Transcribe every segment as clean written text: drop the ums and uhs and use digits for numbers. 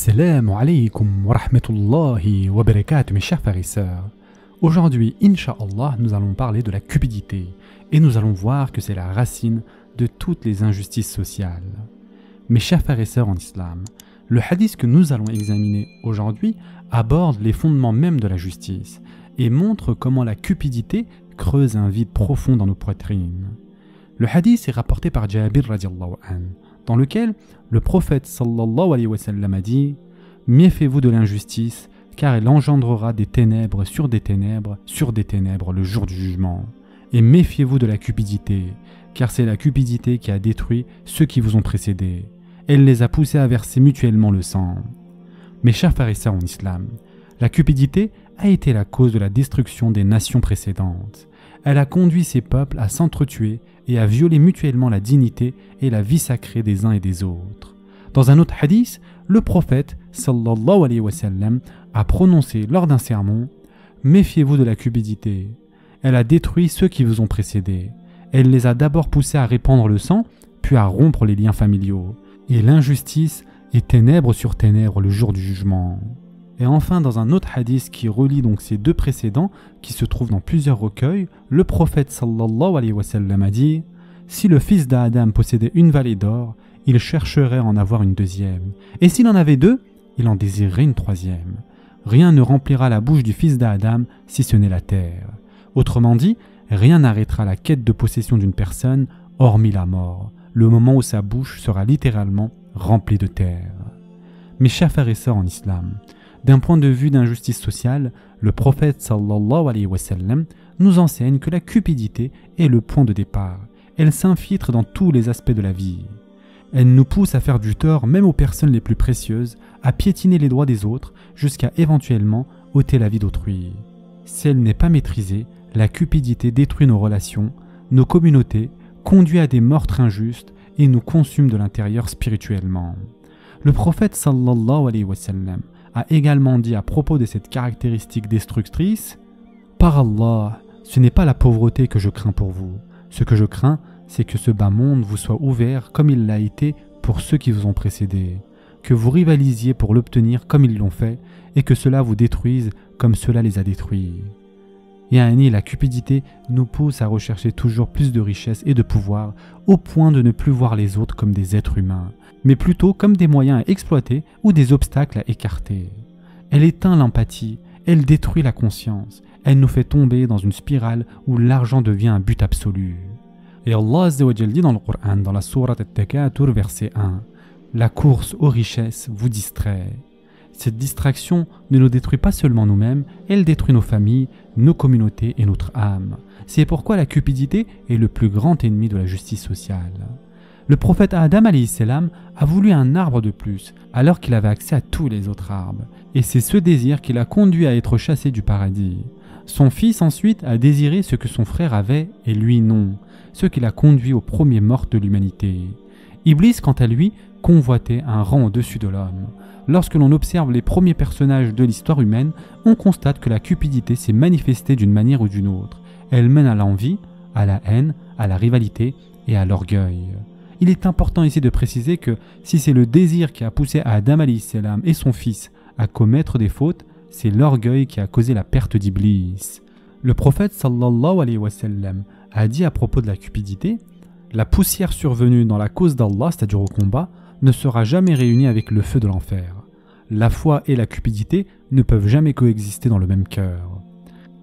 Assalamu alaikum wa rahmatullahi wa barakatuh mes chers frères et sœurs. Aujourd'hui, Inch'Allah, nous allons parler de la cupidité et nous allons voir que c'est la racine de toutes les injustices sociales. Mes chers frères et sœurs en islam, le hadith que nous allons examiner aujourd'hui aborde les fondements mêmes de la justice et montre comment la cupidité creuse un vide profond dans nos poitrines. Le hadith est rapporté par Jabir radiallahu anhu, dans lequel le prophète sallallahu alayhi wa sallam a dit « Méfiez-vous de l'injustice, car elle engendrera des ténèbres sur des ténèbres sur des ténèbres le jour du jugement. Et méfiez-vous de la cupidité, car c'est la cupidité qui a détruit ceux qui vous ont précédés. Elle les a poussés à verser mutuellement le sang. » Mes chers frères et sœurs en islam, la cupidité a été la cause de la destruction des nations précédentes. Elle a conduit ces peuples à s'entretuer et à violer mutuellement la dignité et la vie sacrée des uns et des autres. Dans un autre hadith, le prophète sallallahu alayhi wa sallam a prononcé lors d'un sermon « Méfiez-vous de la cupidité. Elle a détruit ceux qui vous ont précédés. Elle les a d'abord poussés à répandre le sang, puis à rompre les liens familiaux. Et l'injustice est ténèbres sur ténèbres le jour du jugement. » Et enfin, dans un autre hadith qui relie donc ces deux précédents, qui se trouvent dans plusieurs recueils, le prophète sallallahu alayhi wa sallam a dit « Si le fils d'Adam possédait une vallée d'or, il chercherait à en avoir une deuxième. Et s'il en avait deux, il en désirerait une troisième. Rien ne remplira la bouche du fils d'Adam si ce n'est la terre. Autrement dit, rien n'arrêtera la quête de possession d'une personne, hormis la mort, le moment où sa bouche sera littéralement remplie de terre. » Mes chers frères et sœurs en islam, d'un point de vue d'injustice sociale, le prophète sallallahu alayhi wa sallam nous enseigne que la cupidité est le point de départ. Elle s'infiltre dans tous les aspects de la vie. Elle nous pousse à faire du tort même aux personnes les plus précieuses, à piétiner les droits des autres, jusqu'à éventuellement ôter la vie d'autrui. Si elle n'est pas maîtrisée, la cupidité détruit nos relations, nos communautés, conduit à des meurtres injustes et nous consume de l'intérieur spirituellement. Le prophète sallallahu alayhi wa sallam a également dit à propos de cette caractéristique destructrice « Par Allah, ce n'est pas la pauvreté que je crains pour vous. Ce que je crains, c'est que ce bas monde vous soit ouvert comme il l'a été pour ceux qui vous ont précédés, que vous rivalisiez pour l'obtenir comme ils l'ont fait, et que cela vous détruise comme cela les a détruits. » Yani, la cupidité nous pousse à rechercher toujours plus de richesse et de pouvoir, au point de ne plus voir les autres comme des êtres humains, mais plutôt comme des moyens à exploiter ou des obstacles à écarter. Elle éteint l'empathie, elle détruit la conscience, elle nous fait tomber dans une spirale où l'argent devient un but absolu. Et Allah Azza wa Jal dit dans le Coran, dans la sourate At-Takathur, verset 1, « La course aux richesses vous distrait. » Cette distraction ne nous détruit pas seulement nous-mêmes, elle détruit nos familles, nos communautés et notre âme. C'est pourquoi la cupidité est le plus grand ennemi de la justice sociale. Le prophète Adam alayhi salam a voulu un arbre de plus, alors qu'il avait accès à tous les autres arbres. Et c'est ce désir qui l'a conduit à être chassé du paradis. Son fils ensuite a désiré ce que son frère avait et lui non, ce qui l'a conduit au premier meurtre de l'humanité. Iblis, quant à lui, convoitait un rang au-dessus de l'homme. Lorsque l'on observe les premiers personnages de l'histoire humaine, on constate que la cupidité s'est manifestée d'une manière ou d'une autre. Elle mène à l'envie, à la haine, à la rivalité et à l'orgueil. Il est important ici de préciser que si c'est le désir qui a poussé Adam alayhi salam et son fils à commettre des fautes, c'est l'orgueil qui a causé la perte d'Iblis. Le prophète sallallahu alayhi wa sallam a dit à propos de la cupidité « La poussière survenue dans la cause d'Allah, c'est-à-dire au combat, ne sera jamais réunie avec le feu de l'enfer. La foi et la cupidité ne peuvent jamais coexister dans le même cœur. »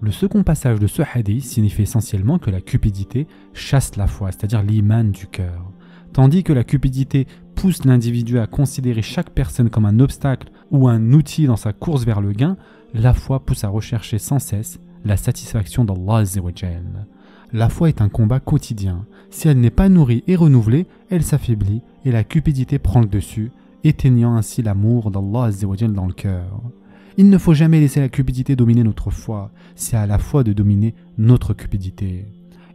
Le second passage de ce hadith signifie essentiellement que la cupidité chasse la foi, c'est-à-dire l'iman du cœur. Tandis que la cupidité pousse l'individu à considérer chaque personne comme un obstacle ou un outil dans sa course vers le gain, la foi pousse à rechercher sans cesse la satisfaction d'Allah Azza wa Jal. La foi est un combat quotidien. Si elle n'est pas nourrie et renouvelée, elle s'affaiblit et la cupidité prend le dessus, éteignant ainsi l'amour d'Allah Azza wa Jal dans le cœur. Il ne faut jamais laisser la cupidité dominer notre foi, c'est à la foi de dominer notre cupidité.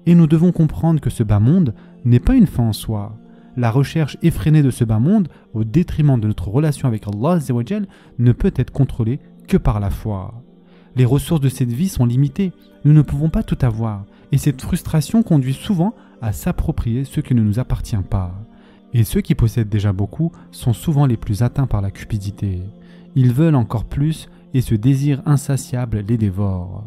Et nous devons comprendre que ce bas monde n'est pas une fin en soi. La recherche effrénée de ce bas monde, au détriment de notre relation avec Allah Azza wa Jal, ne peut être contrôlée que par la foi. Les ressources de cette vie sont limitées, nous ne pouvons pas tout avoir, et cette frustration conduit souvent à s'approprier ce qui ne nous appartient pas. Et ceux qui possèdent déjà beaucoup sont souvent les plus atteints par la cupidité. Ils veulent encore plus et ce désir insatiable les dévore.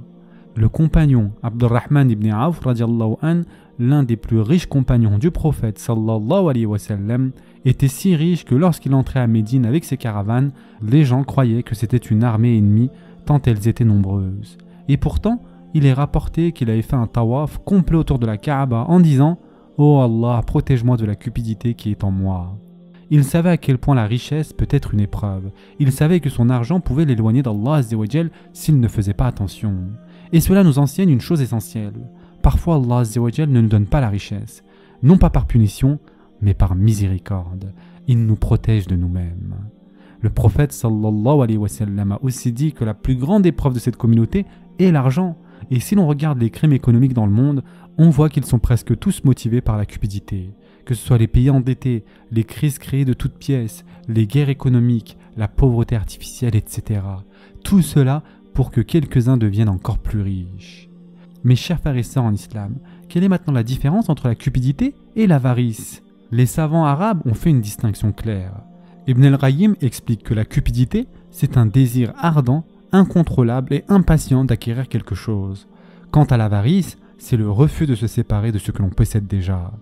Le compagnon Abdurrahman ibn Auf radiallahu an, l'un des plus riches compagnons du prophète sallallahu alayhi wa sallam, était si riche que lorsqu'il entrait à Médine avec ses caravanes, les gens croyaient que c'était une armée ennemie tant elles étaient nombreuses. Et pourtant, il est rapporté qu'il avait fait un tawaf complet autour de la Kaaba en disant « Oh Allah, protège-moi de la cupidité qui est en moi ». Il savait à quel point la richesse peut être une épreuve. Il savait que son argent pouvait l'éloigner d'Allah Azza wa Jal s'il ne faisait pas attention. Et cela nous enseigne une chose essentielle. Parfois Allah Azza wa Jal ne nous donne pas la richesse, non pas par punition, mais par miséricorde. Il nous protège de nous-mêmes. Le prophète sallallahu alayhi wa sallam a aussi dit que la plus grande épreuve de cette communauté est l'argent. Et si l'on regarde les crimes économiques dans le monde, on voit qu'ils sont presque tous motivés par la cupidité. Que ce soit les pays endettés, les crises créées de toutes pièces, les guerres économiques, la pauvreté artificielle, etc. Tout cela pour que quelques-uns deviennent encore plus riches. Mes chers frères et sœurs en islam, quelle est maintenant la différence entre la cupidité et l'avarice? Les savants arabes ont fait une distinction claire. Ibn al-Qayyim explique que la cupidité, c'est un désir ardent, incontrôlable et impatient d'acquérir quelque chose. Quant à l'avarice, c'est le refus de se séparer de ce que l'on possède déjà.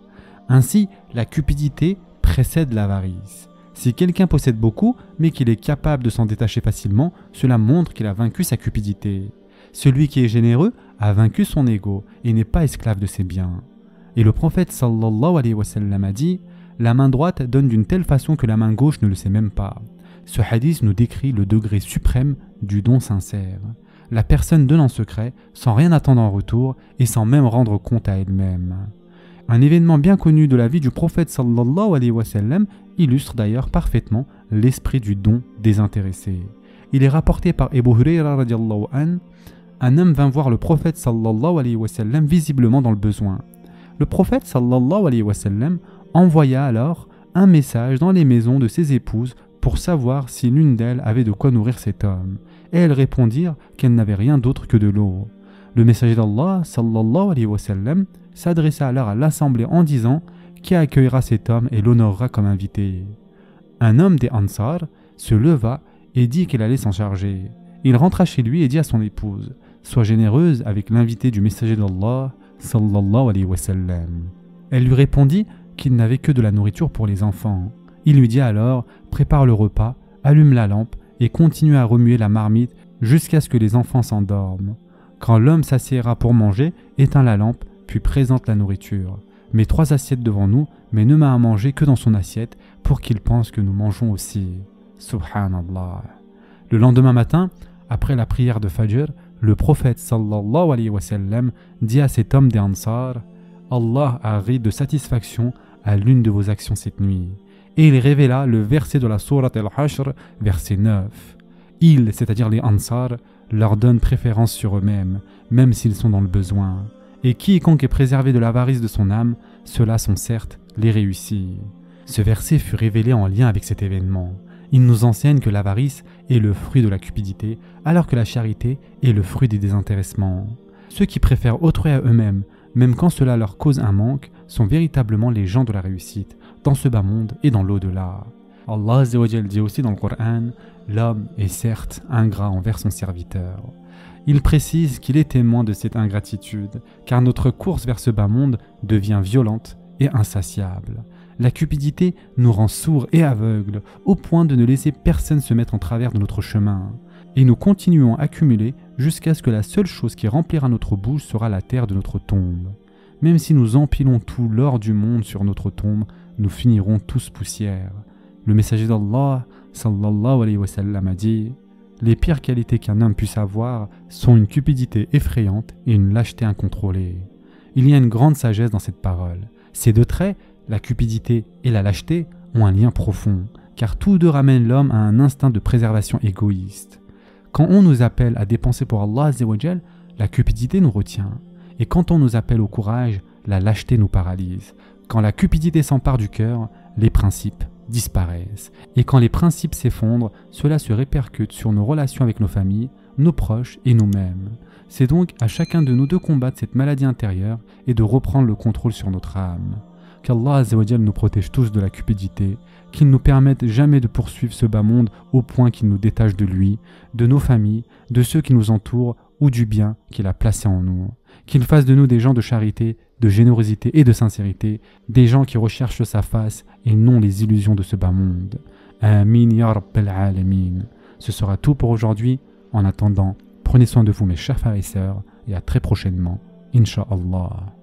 Ainsi, la cupidité précède l'avarice. Si quelqu'un possède beaucoup, mais qu'il est capable de s'en détacher facilement, cela montre qu'il a vaincu sa cupidité. Celui qui est généreux a vaincu son ego et n'est pas esclave de ses biens. Et le prophète sallallahu alayhi wa sallam a dit « La main droite donne d'une telle façon que la main gauche ne le sait même pas ». Ce hadith nous décrit le degré suprême du don sincère. La personne donne en secret, sans rien attendre en retour et sans même rendre compte à elle-même. Un événement bien connu de la vie du prophète sallallahu alayhi wa sallam illustre d'ailleurs parfaitement l'esprit du don désintéressé. Il est rapporté par Abu Hurayra radiallahu an, un homme vint voir le prophète sallallahu alayhi wa sallam visiblement dans le besoin. Le prophète sallallahu alayhi wa sallam envoya alors un message dans les maisons de ses épouses pour savoir si l'une d'elles avait de quoi nourrir cet homme. Et elles répondirent qu'elles n'avaient rien d'autre que de l'eau. Le messager d'Allah sallallahu alayhi wa sallam s'adressa alors à l'assemblée en disant « Qui accueillera cet homme et l'honorera comme invité ?» Un homme des Ansar se leva et dit qu'il allait s'en charger. Il rentra chez lui et dit à son épouse « Sois généreuse avec l'invité du messager d'Allah sallallahu alayhi wa sallam. » Elle lui répondit qu'il n'avait que de la nourriture pour les enfants. Il lui dit alors « Prépare le repas, allume la lampe et continue à remuer la marmite jusqu'à ce que les enfants s'endorment. Quand l'homme s'assiera pour manger, éteins la lampe, puis présente la nourriture. Mets 3 assiettes devant nous, mais ne mets à manger que dans son assiette pour qu'il pense que nous mangeons aussi. » Subhanallah. Le lendemain matin, après la prière de Fajr, le prophète sallallahu alayhi wa sallam dit à cet homme des Ansar « Allah a ri de satisfaction à l'une de vos actions cette nuit. » Et il révéla le verset de la sourate Al-Hashr, verset 9. Il, c'est-à-dire les Ansar, leur donne préférence sur eux-mêmes, même s'ils sont dans le besoin. Et quiconque est préservé de l'avarice de son âme, ceux-là sont certes les réussis. Ce verset fut révélé en lien avec cet événement. Il nous enseigne que l'avarice est le fruit de la cupidité, alors que la charité est le fruit du désintéressement. Ceux qui préfèrent autrui à eux-mêmes, même quand cela leur cause un manque, sont véritablement les gens de la réussite, dans ce bas monde et dans l'au-delà. Allah Azza wa Jal dit aussi dans le Coran « L'homme est certes ingrat envers son serviteur ». Il précise qu'il est témoin de cette ingratitude, car notre course vers ce bas monde devient violente et insatiable. La cupidité nous rend sourds et aveugles, au point de ne laisser personne se mettre en travers de notre chemin. Et nous continuons à accumuler jusqu'à ce que la seule chose qui remplira notre bouche sera la terre de notre tombe. Même si nous empilons tout l'or du monde sur notre tombe, nous finirons tous poussière. Le messager d'Allah, sallallahu alayhi wa sallam, a dit « Les pires qualités qu'un homme puisse avoir sont une cupidité effrayante et une lâcheté incontrôlée. » Il y a une grande sagesse dans cette parole. Ces deux traits, la cupidité et la lâcheté, ont un lien profond, car tous deux ramènent l'homme à un instinct de préservation égoïste. Quand on nous appelle à dépenser pour Allah Azza wa Jal, la cupidité nous retient. Et quand on nous appelle au courage, la lâcheté nous paralyse. Quand la cupidité s'empare du cœur, les principes disparaissent. Et quand les principes s'effondrent, cela se répercute sur nos relations avec nos familles, nos proches et nous-mêmes. C'est donc à chacun de nous de combattre cette maladie intérieure et de reprendre le contrôle sur notre âme. qu'Allah Azzawajal nous protège tous de la cupidité, qu'il nous permette jamais de poursuivre ce bas monde au point qu'il nous détache de lui, de nos familles, de ceux qui nous entourent ou du bien qu'il a placé en nous. Qu'il fasse de nous des gens de charité, de générosité et de sincérité, des gens qui recherchent sa face et non les illusions de ce bas monde. Amin ya Rabbal Alamin. Ce sera tout pour aujourd'hui. En attendant, prenez soin de vous mes chers frères et sœurs et à très prochainement, Inch'Allah.